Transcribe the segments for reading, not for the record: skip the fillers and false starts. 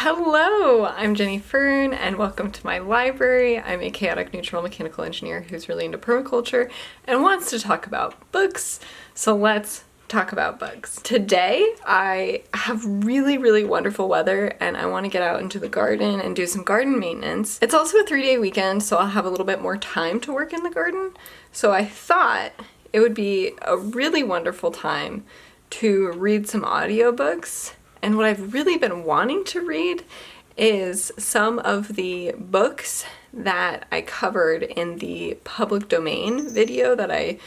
Hello, I'm Jenny Fern and welcome to my library. I'm a chaotic neutral mechanical engineer who's really into permaculture and wants to talk about books. So let's talk about books. Today I have really wonderful weather and I want to get out into the garden and do some garden maintenance. It's also a 3-day weekend, so I'll have a little bit more time to work in the garden. So I thought it would be a really wonderful time to read some audiobooks. And what I've really been wanting to read is some of the books that I covered in the public domain video that I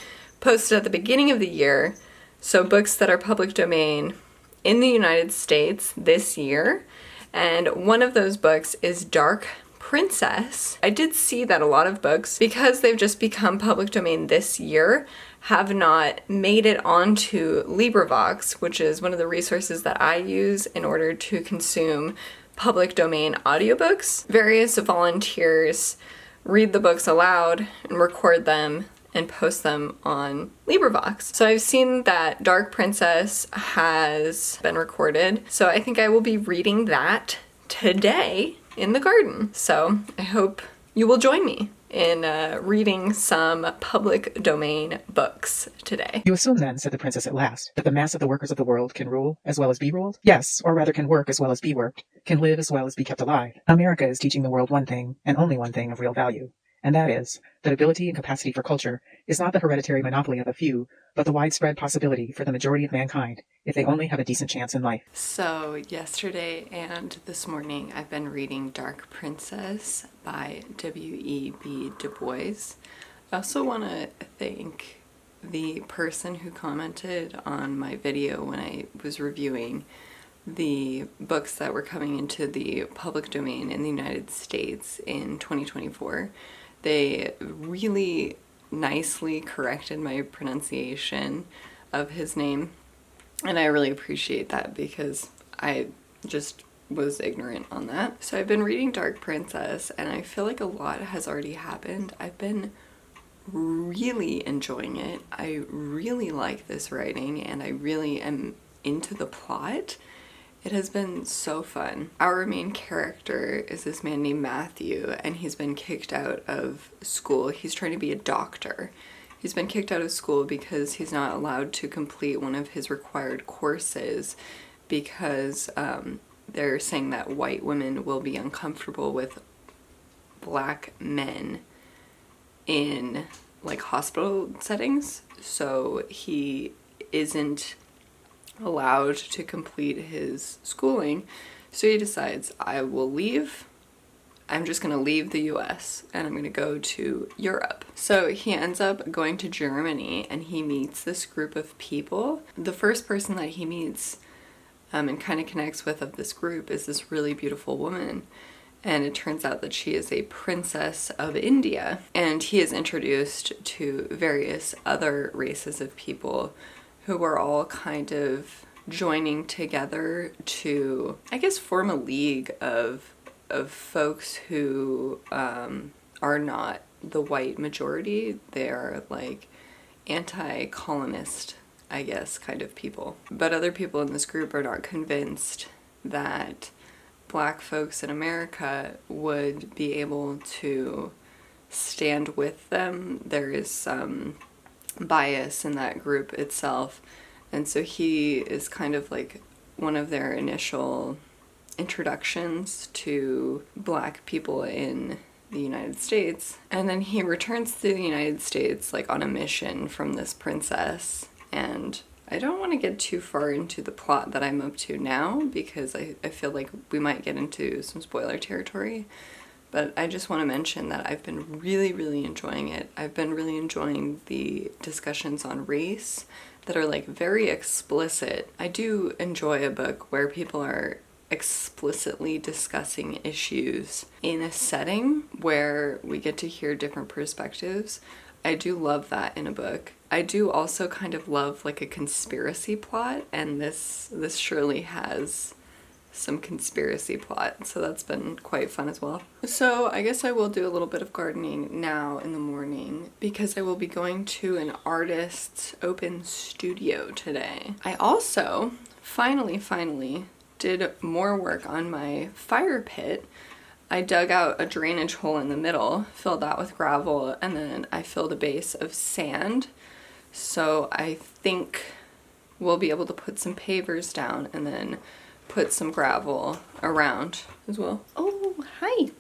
posted at the beginning of the year. So books that are public domain in the United States this year. And one of those books is Dark Princess. I did see that a lot of books, because they've just become public domain this year, have not made it onto LibriVox, which is one of the resources that I use in order to consume public domain audiobooks. Various volunteers read the books aloud and record them and post them on LibriVox. So I've seen that Dark Princess has been recorded, so I think I will be reading that today in the garden. So I hope you will join me in reading some public domain books today. You assume then, said the princess at last, that the mass of the workers of the world can rule as well as be ruled? Yes, or rather can work as well as be worked, can live as well as be kept alive. America is teaching the world one thing, and only one thing of real value, and that is that ability and capacity for culture is not the hereditary monopoly of a few, but the widespread possibility for the majority of mankind, if they only have a decent chance in life. So yesterday and this morning I've been reading Dark Princess by W.E.B. DuBois. I also want to thank the person who commented on my video when I was reviewing the books that were coming into the public domain in the United States in 2024. They really nicely corrected my pronunciation of his name, and I really appreciate that because I just was ignorant on that. So I've been reading Dark Princess and I feel like a lot has already happened. I've been really enjoying it. I really like this writing and I really am into the plot. It has been so fun. Our main character is this man named Matthew, and he's been kicked out of school. He's trying to be a doctor. He's been kicked out of school because he's not allowed to complete one of his required courses because they're saying that white women will be uncomfortable with black men in like hospital settings. So he isn't allowed to complete his schooling, so he decides, I will leave. I'm just gonna leave the US and I'm gonna go to Europe. So he ends up going to Germany and he meets this group of people. The first person that he meets and kind of connects with of this group is this really beautiful woman, and it turns out that she is a princess of India, and he is introduced to various other races of people who are all kind of joining together to, I guess, form a league of folks who are not the white majority. They're like anti-colonist, I guess, kind of people. But other people in this group are not convinced that black folks in America would be able to stand with them. There is some bias in that group itself, and so he is kind of like one of their initial introductions to black people in the United States. And then he returns to the United States like on a mission from this princess, and I don't want to get too far into the plot that I'm up to now because I feel like we might get into some spoiler territory. But I just want to mention that I've been really enjoying it. I've been really enjoying the discussions on race that are like very explicit. I do enjoy a book where people are explicitly discussing issues in a setting where we get to hear different perspectives. I do love that in a book. I do also kind of love like a conspiracy plot, and this surely has some conspiracy plot, so that's been quite fun as well. So I guess I will do a little bit of gardening now in the morning because I will be going to an artist's open studio today. I also finally did more work on my fire pit. I dug out a drainage hole in the middle, filled that with gravel, and then I filled a base of sand. So I think we'll be able to put some pavers down and then put some gravel around as well. Oh, hi.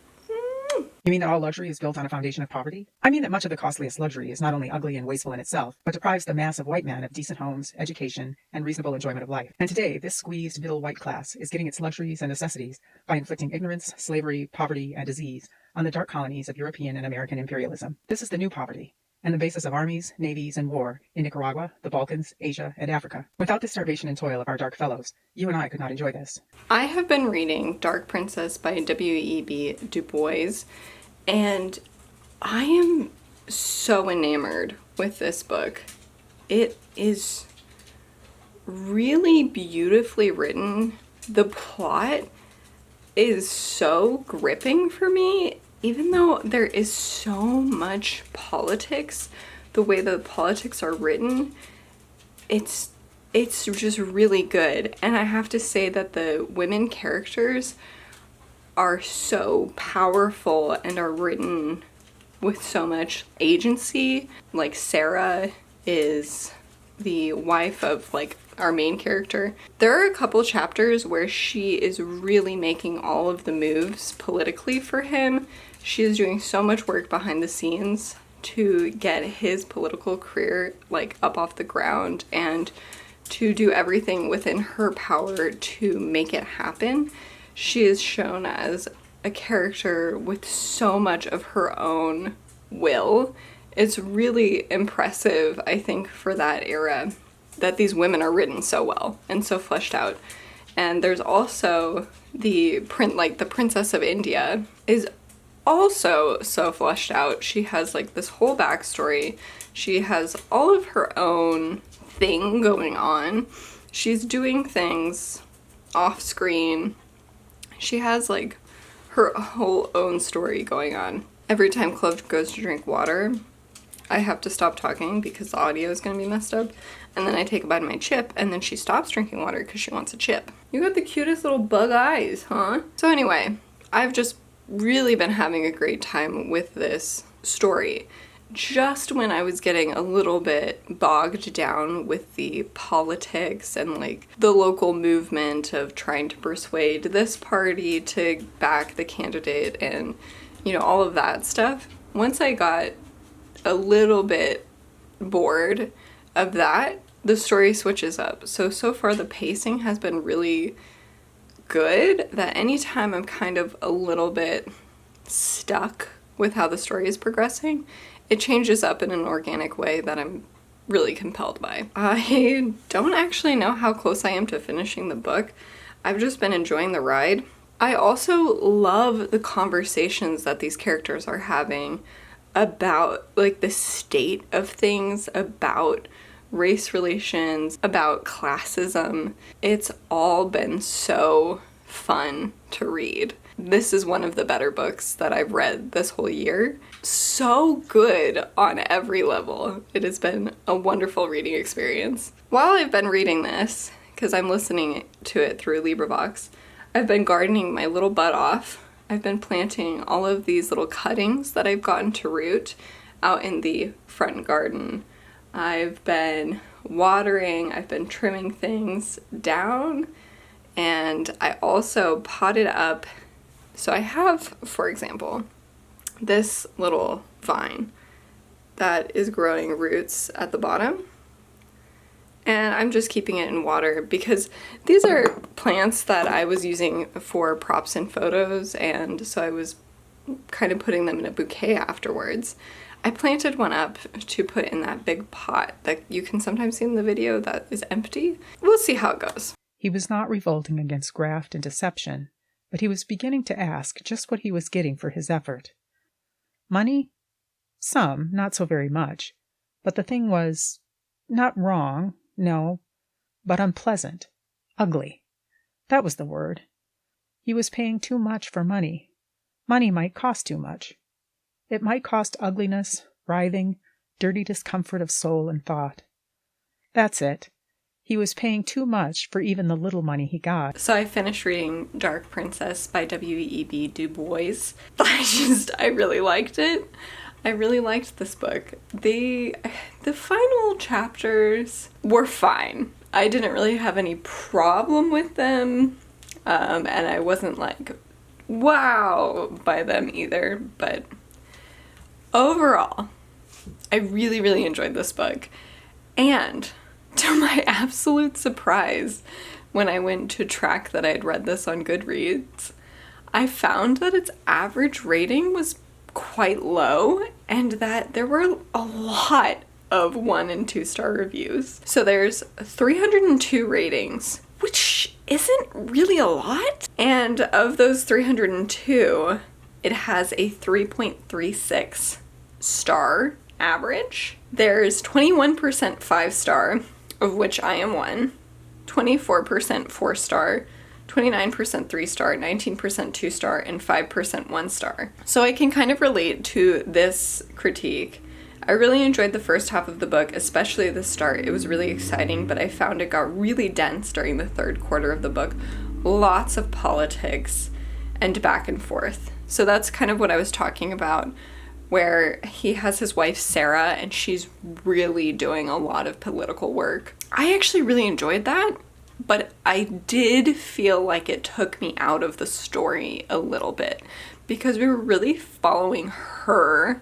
You mean that all luxury is built on a foundation of poverty? I mean that much of the costliest luxury is not only ugly and wasteful in itself, but deprives the mass of white men of decent homes, education, and reasonable enjoyment of life. And today, this squeezed middle white class is getting its luxuries and necessities by inflicting ignorance, slavery, poverty, and disease on the dark colonies of European and American imperialism. This is the new poverty, and the basis of armies, navies, and war in Nicaragua, the Balkans, Asia, and Africa. Without the starvation and toil of our dark fellows, you and I could not enjoy this. I have been reading Dark Princess by W.E.B. DuBois, and I am so enamored with this book. It is really beautifully written. The plot is so gripping for me, even though there is so much politics. The way the politics are written, it's just really good. And I have to say that the women characters are so powerful and are written with so much agency. Like Sarah is the wife of like our main character. There are a couple chapters where she is really making all of the moves politically for him. She is doing so much work behind the scenes to get his political career like up off the ground and to do everything within her power to make it happen. She is shown as a character with so much of her own will. It's really impressive, I think, for that era that these women are written so well and so fleshed out. And there's also the Princess of India is also so fleshed out. She has like this whole backstory. She has all of her own thing going on. She's doing things off screen. She has like her whole own story going on. Every time Clove goes to drink water, I have to stop talking because the audio is going to be messed up. And then I take a bite of my chip, and then she stops drinking water because she wants a chip. You got the cutest little bug eyes, huh? So anyway, I've just really been having a great time with this story. Just when I was getting a little bit bogged down with the politics and like the local movement of trying to persuade this party to back the candidate and, you know, all of that stuff. Once I got a little bit bored of that, the story switches up. So far the pacing has been really good, that anytime I'm kind of a little bit stuck with how the story is progressing, it changes up in an organic way that I'm really compelled by. I don't actually know how close I am to finishing the book. I've just been enjoying the ride. I also love the conversations that these characters are having about like the state of things, about race relations, about classism. It's all been so fun to read. This is one of the better books that I've read this whole year. So good on every level. It has been a wonderful reading experience. While I've been reading this, because I'm listening to it through LibriVox, I've been gardening my little butt off. I've been planting all of these little cuttings that I've gotten to root out in the front garden. I've been watering, I've been trimming things down, and I also potted up. So I have, for example, this little vine that is growing roots at the bottom, and I'm just keeping it in water because these are plants that I was using for props and photos, and so I was kind of putting them in a bouquet afterwards. I planted one up to put in that big pot that you can sometimes see in the video that is empty. We'll see how it goes. He was not revolting against graft and deception, but he was beginning to ask just what he was getting for his effort. Money? Some, not so very much. But the thing was not wrong, no, but unpleasant, ugly. That was the word. He was paying too much for money. Money might cost too much. It might cost ugliness, writhing, dirty discomfort of soul and thought. That's it. He was paying too much for even the little money he got. So I finished reading Dark Princess by W.E.B. Du Bois. I really liked it. I really liked this book. The final chapters were fine. I didn't really have any problem with them, and I wasn't like, wow, by them either, but overall, I really, really enjoyed this book. And to my absolute surprise, when I went to track that I had read this on Goodreads, I found that its average rating was quite low and that there were a lot of 1 and 2 star reviews. So there's 302 ratings, which isn't really a lot. And of those 302, it has a 3.36 star average. There's 21% 5-star, of which I am one, 24% 4-star, 29% 3-star, 19% 2-star, and 5% 1-star. So I can kind of relate to this critique. I really enjoyed the first half of the book, especially the start. It was really exciting, but I found it got really dense during the third quarter of the book. Lots of politics and back and forth. So that's kind of what I was talking about, where he has his wife Sarah and she's really doing a lot of political work. I actually really enjoyed that, but I did feel like it took me out of the story a little bit because we were really following her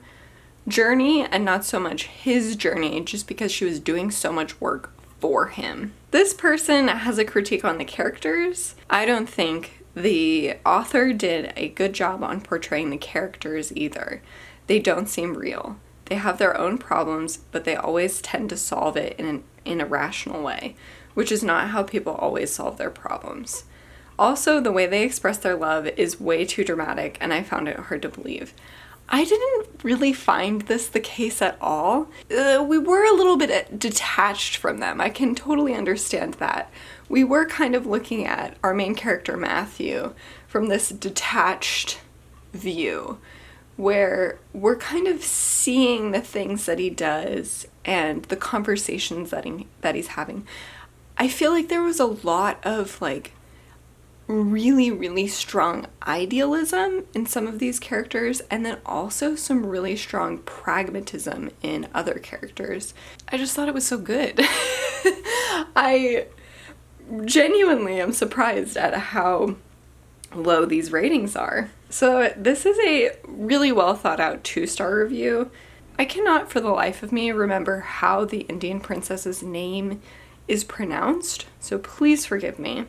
journey and not so much his journey, just because she was doing so much work for him. This person has a critique on the characters. I don't think the author did a good job on portraying the characters either. They don't seem real. They have their own problems, but they always tend to solve it in a rational way, which is not how people always solve their problems. Also, the way they express their love is way too dramatic, and I found it hard to believe. I didn't really find this the case at all. We were a little bit detached from them. I can totally understand that. We were kind of looking at our main character, Matthew, from this detached view, where we're kind of seeing the things that he does and the conversations that he's having. I feel like there was a lot of like really, really strong idealism in some of these characters, and then also some really strong pragmatism in other characters. I just thought it was so good. I genuinely am surprised at how low these ratings are. So this is a really well thought out 2-star review. I cannot for the life of me remember how the Indian princess's name is pronounced, so please forgive me.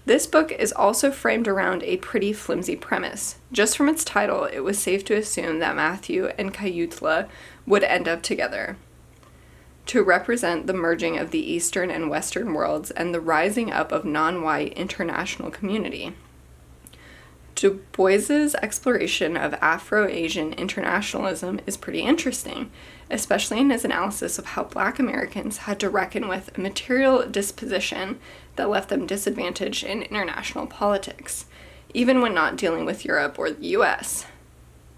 This book is also framed around a pretty flimsy premise. Just from its title, it was safe to assume that Matthew and Kayutla would end up together, to represent the merging of the Eastern and Western worlds and the rising up of non-white international community. Du Bois's exploration of Afro-Asian internationalism is pretty interesting, especially in his analysis of how Black Americans had to reckon with a material disposition that left them disadvantaged in international politics, even when not dealing with Europe or the US.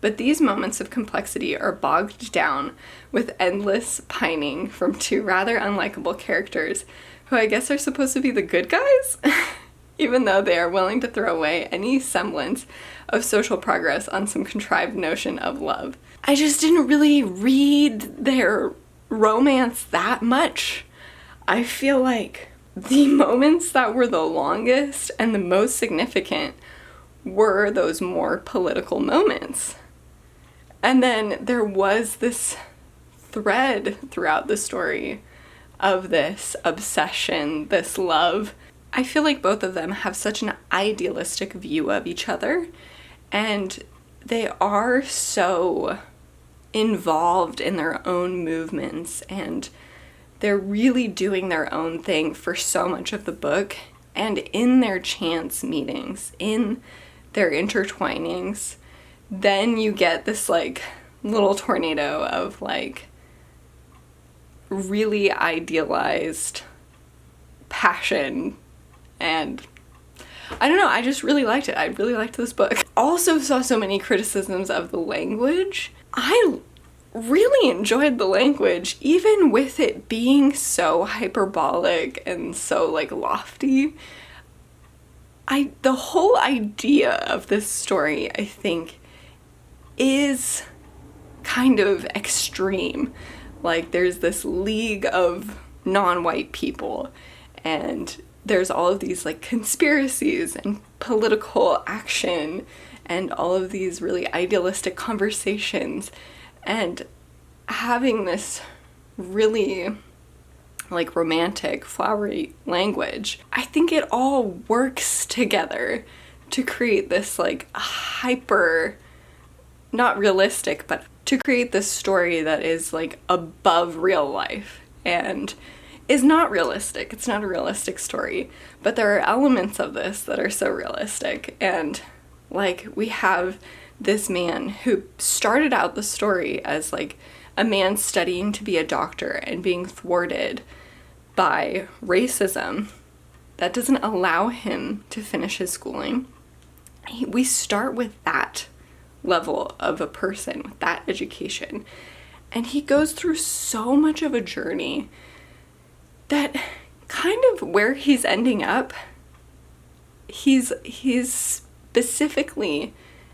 But these moments of complexity are bogged down with endless pining from 2 rather unlikable characters who I guess are supposed to be the good guys, even though they are willing to throw away any semblance of social progress on some contrived notion of love. I just didn't really read their romance that much. I feel like the moments that were the longest and the most significant were those more political moments. And then there was this thread throughout the story of this obsession, this love. I feel like both of them have such an idealistic view of each other, and they are so involved in their own movements, and they're really doing their own thing for so much of the book. And in their chance meetings, in their intertwinings, then you get this like little tornado of like really idealized passion, and I don't know, I just really liked it. I really liked this book. Also saw so many criticisms of the language. I really enjoyed the language, even with it being so hyperbolic and so like lofty. The whole idea of this story, I think, is kind of extreme. Like, there's this league of non-white people, and there's all of these like conspiracies and political action and all of these really idealistic conversations, and having this really like romantic, flowery language. I think it all works together to create this like hyper, not realistic, but to create this story that is like above real life and is not realistic. It's not a realistic story, but there are elements of this that are so realistic. And like, we have this man who started out the story as like a man studying to be a doctor and being thwarted by racism that doesn't allow him to finish his schooling. We start with that level of a person, with that education, and he goes through so much of a journey that kind of where he's ending up, he's specifically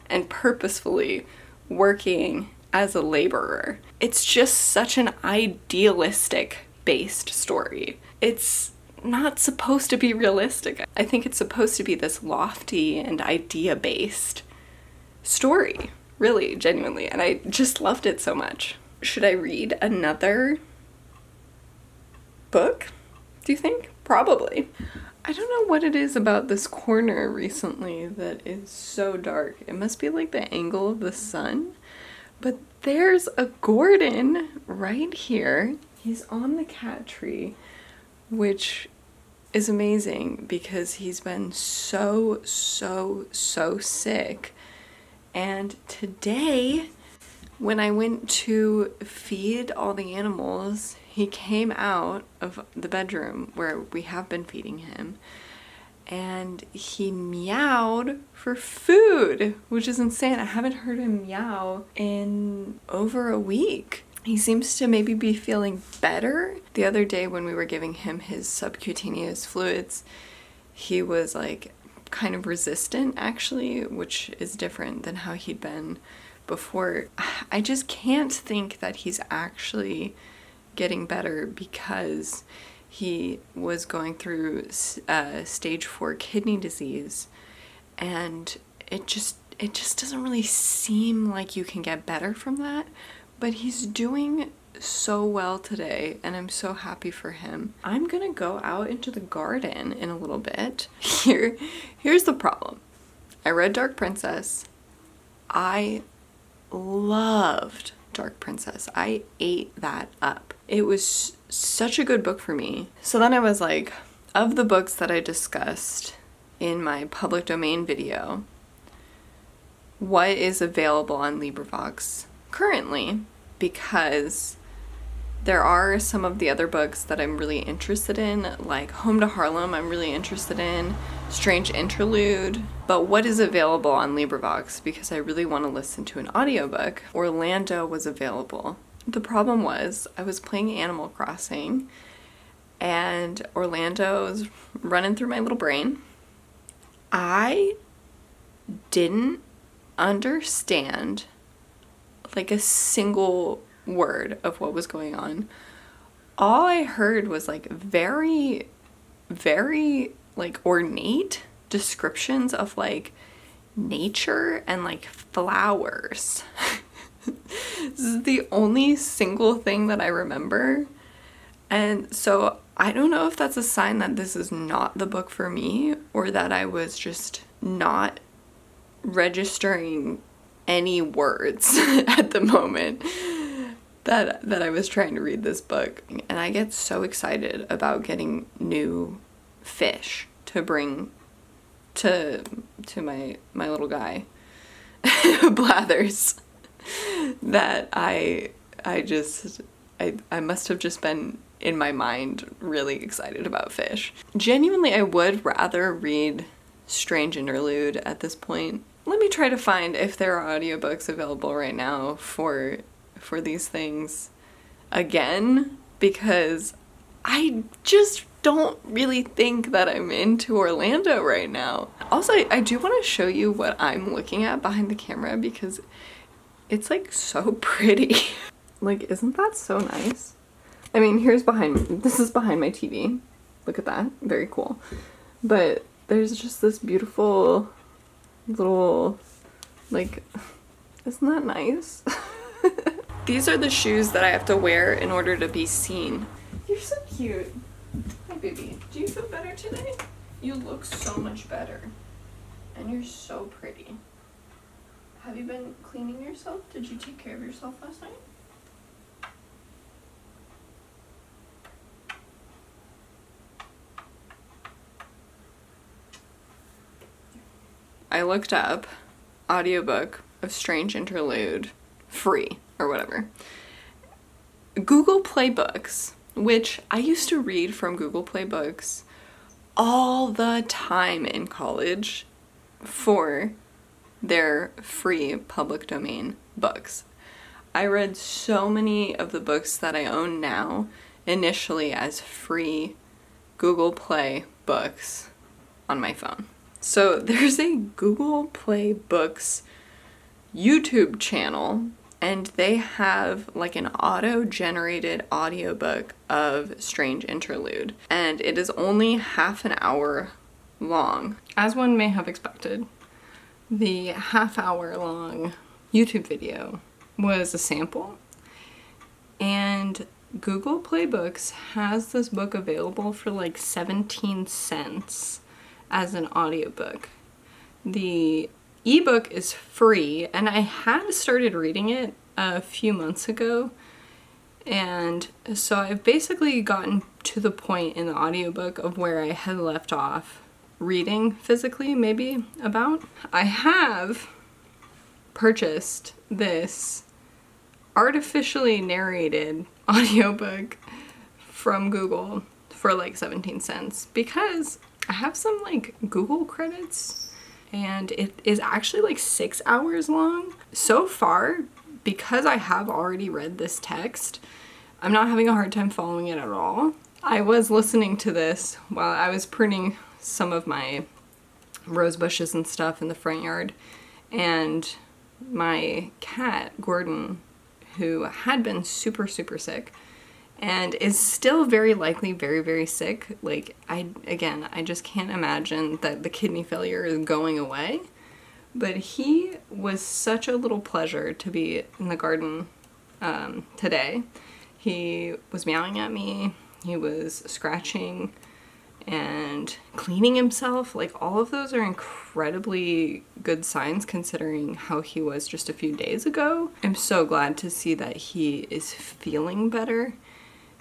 and purposefully working as a laborer. It's just such an idealistic based story. It's not supposed to be realistic. I think it's supposed to be this lofty and idea based story, really, genuinely, and I just loved it so much. Should I read another book, do you think? Probably. I don't know what it is about this corner recently that is so dark. It must be like the angle of the sun, but there's a Gordon right here. He's on the cat tree, which is amazing because he's been so sick. And today, when I went to feed all the animals, he came out of the bedroom where we have been feeding him, and he meowed for food, which is insane. I haven't heard him meow in over a week. He seems to maybe be feeling better. The other day when we were giving him his subcutaneous fluids, he was like kind of resistant actually, which is different than how he'd been before. I just can't think that he's actually getting better because he was going through stage 4 kidney disease, and it just doesn't really seem like you can get better from that. But he's doing so well today, and I'm so happy for him. I'm gonna go out into the garden in a little bit. Here's the problem. I read Dark Princess. I loved Dark Princess. I ate that up. It was such a good book for me. So then I was like, of the books that I discussed in my public domain video, what is available on LibriVox currently? Because there are some of the other books that I'm really interested in, like Home to Harlem I'm really interested in, Strange Interlude, but what is available on LibriVox? Because I really want to listen to an audiobook. Orlando was available. The problem was I was playing Animal Crossing and Orlando was running through my little brain. I didn't understand like a single word of what was going on. All I heard was like very like ornate descriptions of like nature and like flowers. This is the only single thing that I remember. And so I don't know if that's a sign that this is not the book for me, or that I was just not registering any words at the moment that I was trying to read this book. And I get so excited about getting new fish to bring to my little guy Blathers, that I must have just been in my mind really excited about fish. Genuinely, I would rather read Strange Interlude at this point. Let me try to find if there are audiobooks available right now for for these things again because I just don't really think that I'm into Orlando right now. Also, I do want to show you what I'm looking at behind the camera because it's like so pretty. Like, isn't that so nice? I mean, this is behind my TV. Look at that, very cool. But there's just this beautiful little, like, isn't that nice? These are the shoes that I have to wear in order to be seen. You're so cute. Hi, baby. Do you feel better today? You look so much better. And you're so pretty. Have you been cleaning yourself? Did you take care of yourself last night? I looked up audiobook of Strange Interlude, free, or whatever. Google Play Books, which I used to read from Google Play Books all the time in college for their free public domain books. I read so many of the books that I own now initially as free Google Play books on my phone. So there's a Google Play Books YouTube channel, and they have like an auto-generated audiobook of Strange Interlude, and it is only half an hour long. As one may have expected, the half-hour long YouTube video was a sample, and Google Play Books has this book available for like 17 cents as an audiobook. The ebook is free, and I had started reading it a few months ago, and so I've basically gotten to the point in the audiobook of where I had left off reading physically, maybe about. I have purchased this artificially narrated audiobook from Google for like 17 cents because I have some like Google credits, and it is actually like 6 hours long. So far, because I have already read this text, I'm not having a hard time following it at all. I was listening to this while I was pruning some of my rose bushes and stuff in the front yard, and my cat, Gordon, who had been super sick and is still very likely very, very sick. Like, I just can't imagine that the kidney failure is going away. But he was such a little pleasure to be in the garden today. He was meowing at me, he was scratching and cleaning himself. Like, all of those are incredibly good signs considering how he was just a few days ago. I'm so glad to see that he is feeling better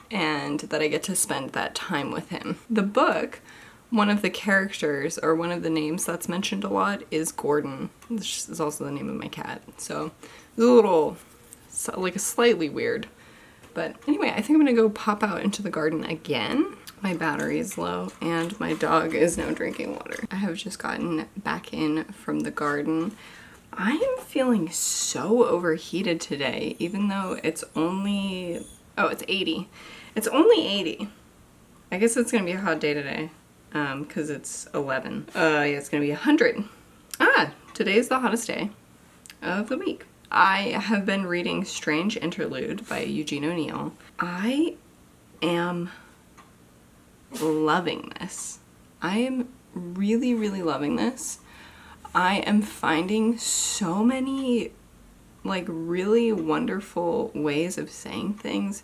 and that I get to spend that time with him. The book, one of the characters, or one of the names that's mentioned a lot, is Gordon. This is also the name of my cat. So it's a little, like, slightly weird. But anyway, I think I'm gonna go pop out into the garden again. My battery is low and my dog is now drinking water. I have just gotten back in from the garden. I am feeling so overheated today, even though it's only, oh, it's 80. It's only 80. I guess it's gonna be a hot day today, because it's 11. Yeah, it's gonna be 100. Today's the hottest day of the week. I have been reading Strange Interlude by Eugene O'Neill. I am loving this. I am really loving this. I am finding so many like really wonderful ways of saying things,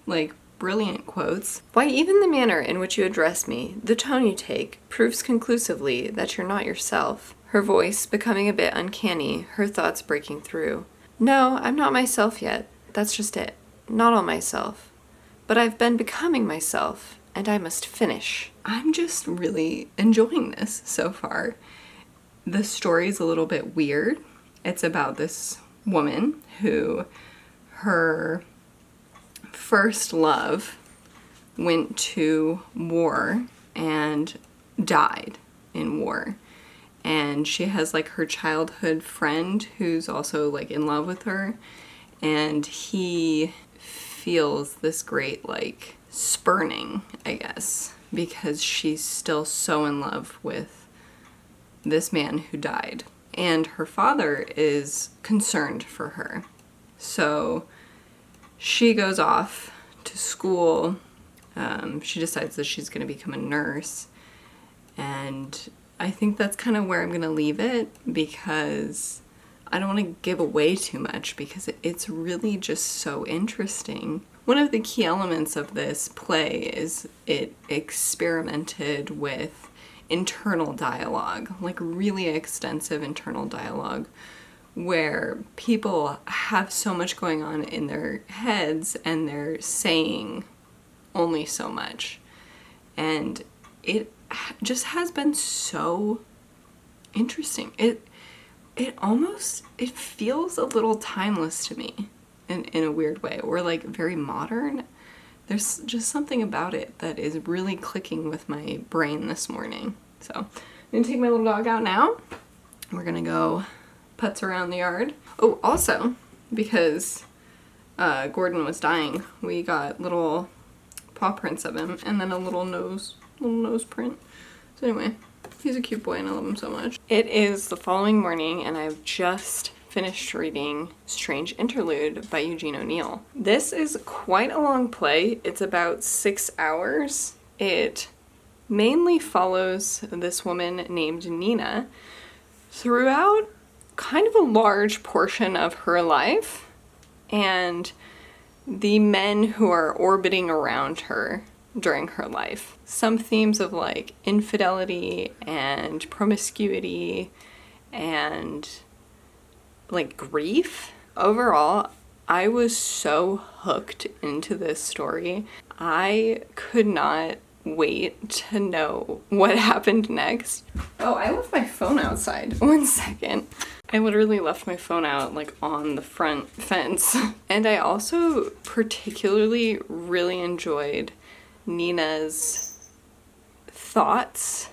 like brilliant quotes. Why, even the manner in which you address me, the tone you take, proves conclusively that you're not yourself. Her voice becoming a bit uncanny, her thoughts breaking through. No, I'm not myself yet. That's just it. Not all myself. But I've been becoming myself, and I must finish. I'm just really enjoying this so far. The story's a little bit weird. It's about this woman who, her first love went to war and died in war. And she has like her childhood friend who's also like in love with her. and he feels this great, like, spurning, I guess, because she's still so in love with this man who died. And her father is concerned for her. So she goes off to school. She decides that she's going to become a nurse. And I think that's kind of where I'm going to leave it, because I don't want to give away too much, because it's really just so interesting. One of the key elements of this play is it experimented with internal dialogue, like really extensive internal dialogue, where people have so much going on in their heads and they're saying only so much. And it just has been so interesting. It feels a little timeless to me in a weird way, or like very modern. There's just something about it that is really clicking with my brain this morning. So I'm gonna take my little dog out now. We're gonna go putz around the yard. Oh, also, because Gordon was dying, we got little paw prints of him and then a little nose print. So anyway, he's a cute boy and I love him so much. It is the following morning and I've just finished reading Strange Interlude by Eugene O'Neill. This is quite a long play. It's about 6 hours. It mainly follows this woman named Nina throughout kind of a large portion of her life, and the men who are orbiting around her during her life. Some themes of like infidelity and promiscuity and like grief. Overall, I was so hooked into this story. I could not wait to know what happened next. Oh, I left my phone outside. 1 second. I literally left my phone out like on the front fence. And I also particularly really enjoyed Nina's thoughts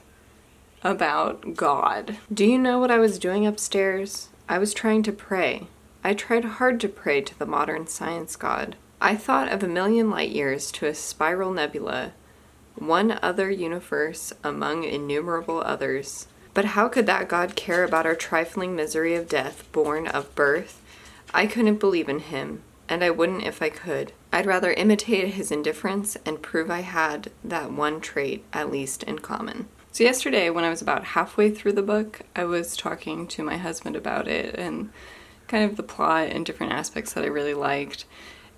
about God. Do you know what I was doing upstairs? I was trying to pray. I tried hard to pray to the modern science God. I thought of a million light years to a spiral nebula, one other universe among innumerable others. But how could that God care about our trifling misery of death born of birth? I couldn't believe in him, and I wouldn't if I could. I'd rather imitate his indifference and prove I had that one trait, at least, in common. So yesterday, when I was about halfway through the book, I was talking to my husband about it and kind of the plot and different aspects that I really liked.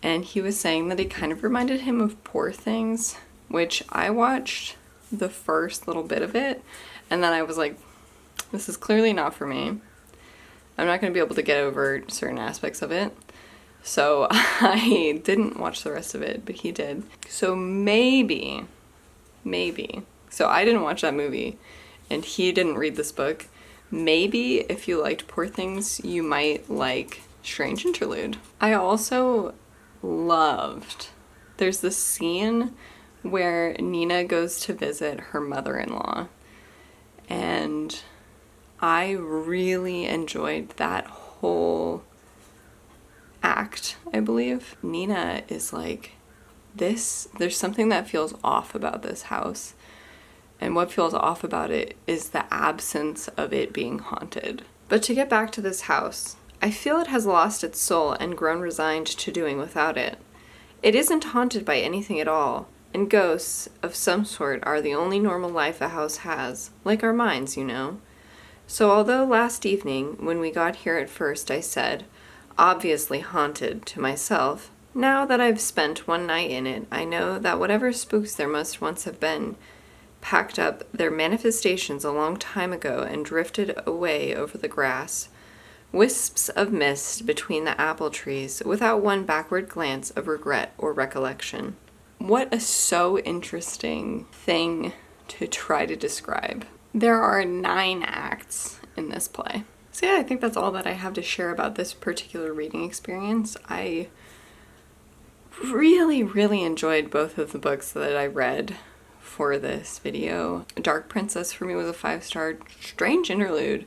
And he was saying that it kind of reminded him of Poor Things, which I watched the first little bit of it, and then I was like, this is clearly not for me. I'm not going to be able to get over certain aspects of it. So I didn't watch the rest of it, but he did. So maybe. So I didn't watch that movie, and he didn't read this book. Maybe if you liked Poor Things, you might like Strange Interlude. I also loved, there's this scene where Nina goes to visit her mother-in-law, and I really enjoyed that whole act, I believe. Nina is like, there's something that feels off about this house, and what feels off about it is the absence of it being haunted. But to get back to this house, I feel it has lost its soul and grown resigned to doing without it. It isn't haunted by anything at all, and ghosts of some sort are the only normal life a house has, like our minds, you know. So although last evening, when we got here at first, I said, obviously haunted, to myself, now that I've spent one night in it, I know that whatever spooks there must once have been packed up their manifestations a long time ago and drifted away over the grass, wisps of mist between the apple trees, without one backward glance of regret or recollection. What a so interesting thing to try to describe. There are 9 acts in this play. So yeah, I think that's all that I have to share about this particular reading experience. I really enjoyed both of the books that I read for this video. Dark Princess for me was a 5-star. Strange Interlude,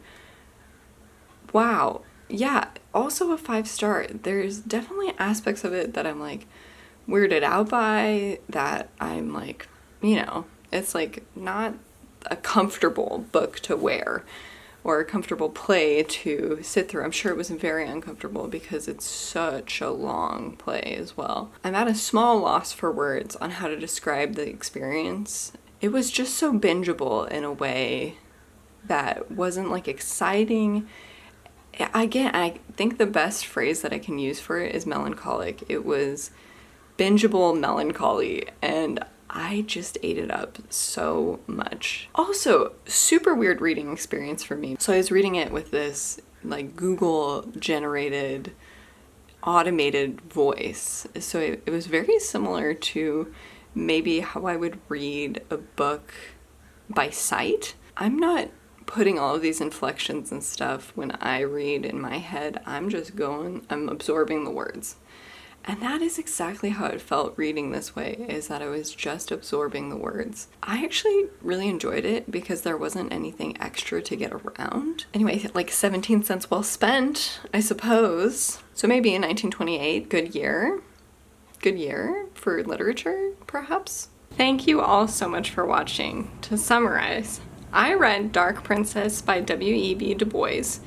wow, yeah, also a 5-star. There's definitely aspects of it that I'm like weirded out by, that I'm like, it's like not a comfortable book to wear or a comfortable play to sit through. I'm sure it was very uncomfortable because it's such a long play as well. I'm at a small loss for words on how to describe the experience. It was just so bingeable in a way that wasn't like exciting. Again, I think the best phrase that I can use for it is melancholic. It was bingeable melancholy, and I just ate it up so much. Also, super weird reading experience for me. So I was reading it with this like Google generated automated voice. So it was very similar to maybe how I would read a book by sight. I'm not putting all of these inflections and stuff when I read in my head. I'm absorbing the words. And that is exactly how it felt reading this way, is that I was just absorbing the words. I actually really enjoyed it because there wasn't anything extra to get around. Anyway, like 17 cents well spent, I suppose. So maybe in 1928, good year for literature, perhaps. Thank you all so much for watching. To summarize, I read Dark Princess by W.E.B. Du Bois.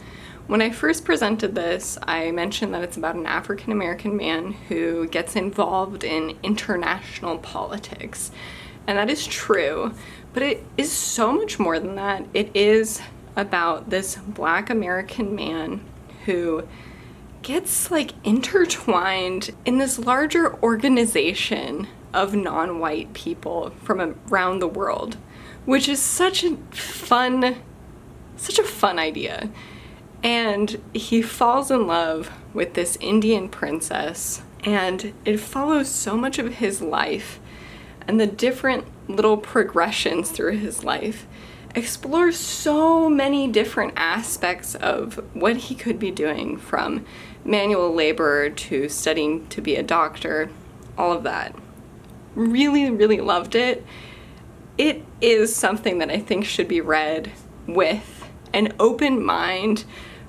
When I first presented this, I mentioned that it's about an African-American man who gets involved in international politics. And that is true, but it is so much more than that. It is about this Black American man who gets like intertwined in this larger organization of non-white people from around the world, which is such a fun idea. And he falls in love with this Indian princess, and it follows so much of his life, and the different little progressions through his life explores so many different aspects of what he could be doing, from manual labor to studying to be a doctor, all of that. Really, really loved it. It is something that I think should be read with an open mind,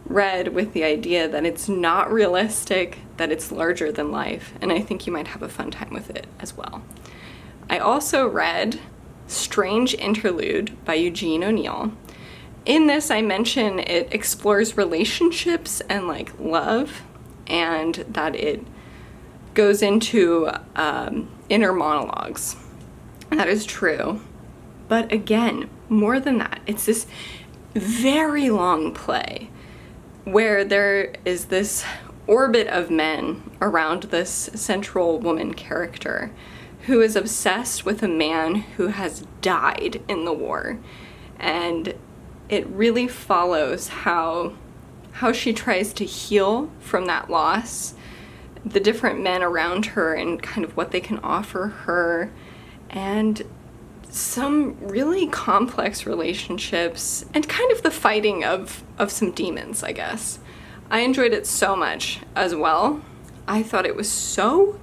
read with the idea that it's not realistic, that it's larger than life, and I think you might have a fun time with it as well. I also read Strange Interlude by Eugene O'Neill. In this, I mention it explores relationships and like love, and that it goes into inner monologues. That is true. But again, more than that, it's this very long play where there is this orbit of men around this central woman character who is obsessed with a man who has died in the war. And it really follows how she tries to heal from that loss, the different men around her and kind of what they can offer her, and some really complex relationships, and kind of the fighting of some demons, I guess. I enjoyed it so much as well. I thought it was so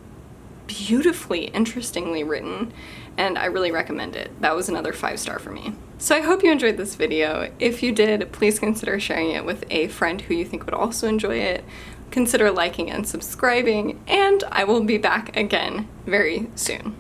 beautifully, interestingly written, and I really recommend it. That was another 5-star for me. So I hope you enjoyed this video. If you did, please consider sharing it with a friend who you think would also enjoy it. Consider liking and subscribing, and I will be back again very soon.